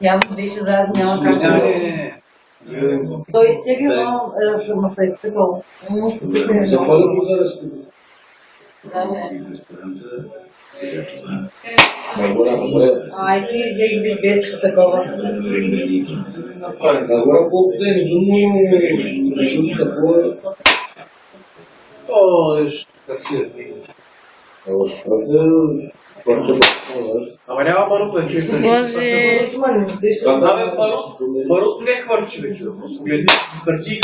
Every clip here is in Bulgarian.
Явно беше заедно, няма как да... Той изтегли, но съм се изписал. За кой да го заразки? Ти взех безбесно такова. Агora колко да е думно такова. Ама няма барут на чисто. Бе, барут не хвърчи вече. Погледни, хвърчи.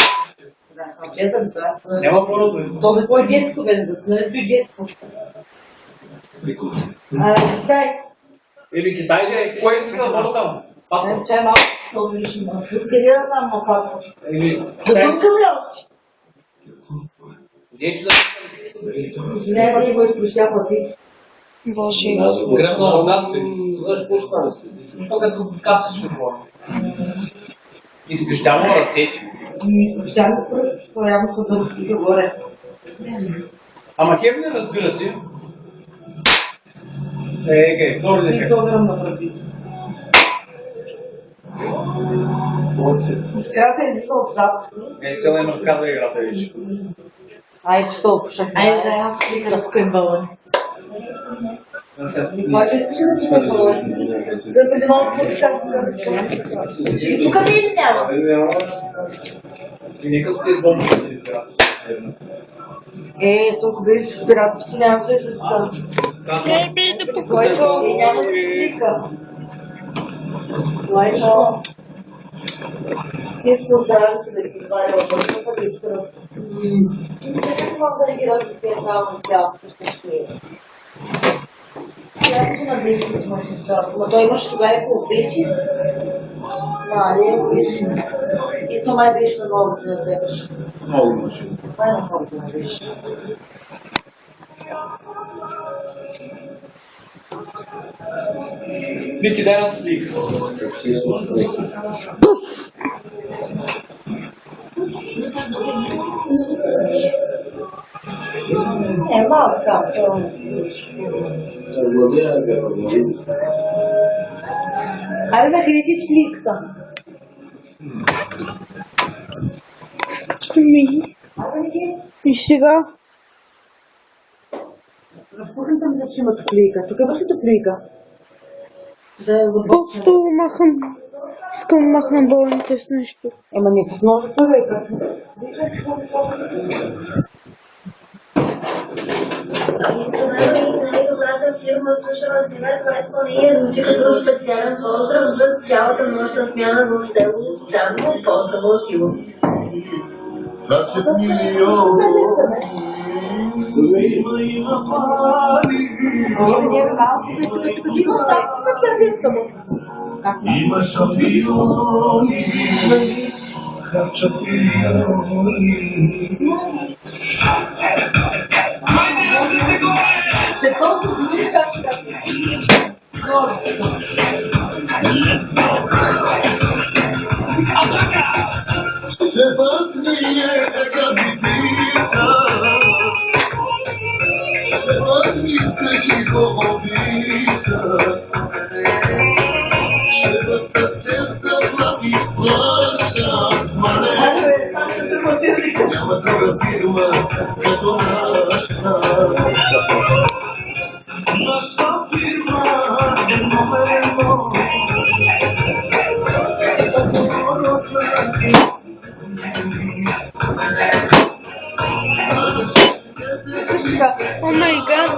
Няма барут. То за кой детско бе? Не сби детско. Китай. Или Китай ли? Кой е на барут там? Чай малко се увеличи. Къде да знам на папа? Да тук ли още? Где че да... Не, бъде го изпрещя пацици. Боже. Гръмна отзад, знаеш какво става? То като капсиш какво. Изпрещямо ръцете. Изпрещямо пръст, появно са дълги горе. Ама хем не разбират си. Втори дека. 3 кг на пацици. Изкрата е лиса отзад. Цяла им разказва играта вече. Айде, че толкова шахна. Айде, да я флика да пукаем балони. Обаче искаш да си ме балони? Да преди малко по-така тук не или няма? И не като те избомни да си играта. Тук беше пиратовци, няма да се това. Който няма да флика. Лайчо. Те са здравите да ги извадя от въздуха да ги тръп. Не мога да ги развития само с тялото, ще ще е. Тя си на близко с мъжеството. Но той имаше тогава няколко плечи. Не го беше. И то май беше на много да вземеш. Много имаше. Май на много да беше. Ники, дай на флик. Малко само. Айде да хрисиш фликта. И сега? В кухнята ми се има топлийка. Тук имаш ли топлийка? Да я започнем. Просто махам. Искам да махна болните с нещо. Ема не с ножица, века. Добрата фирма слушала сега това изпълнение звучи като специален поздрав за цялата нощна смяна в село Чарно по село Хило. Има шампиони, харчат милиони. След толкова години чак ще кажа. Шефът ми е гадитица, шефът ми всеки хубавица, шефът с теб заплати плаща, мале, няма друга фирма като нашата. Нашата фирма е номер едно. О май гад.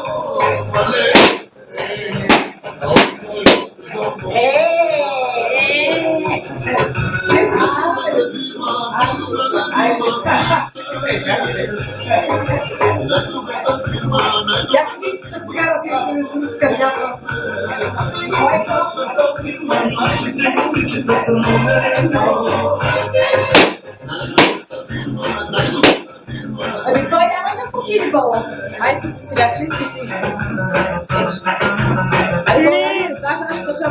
Ами той няма да покири бала. Айде тук сега, че ти си.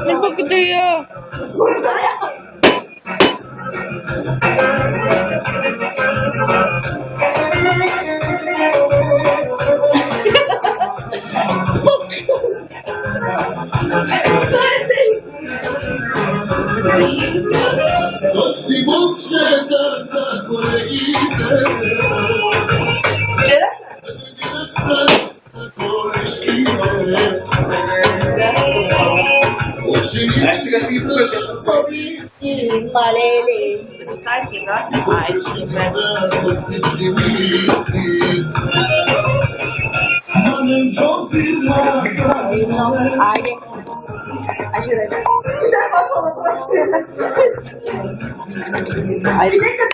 Не благодаря. Si buccetas a colegite, Gerek mi? Maleli. Aile. Aşırı. Bir de bakalım. Bir de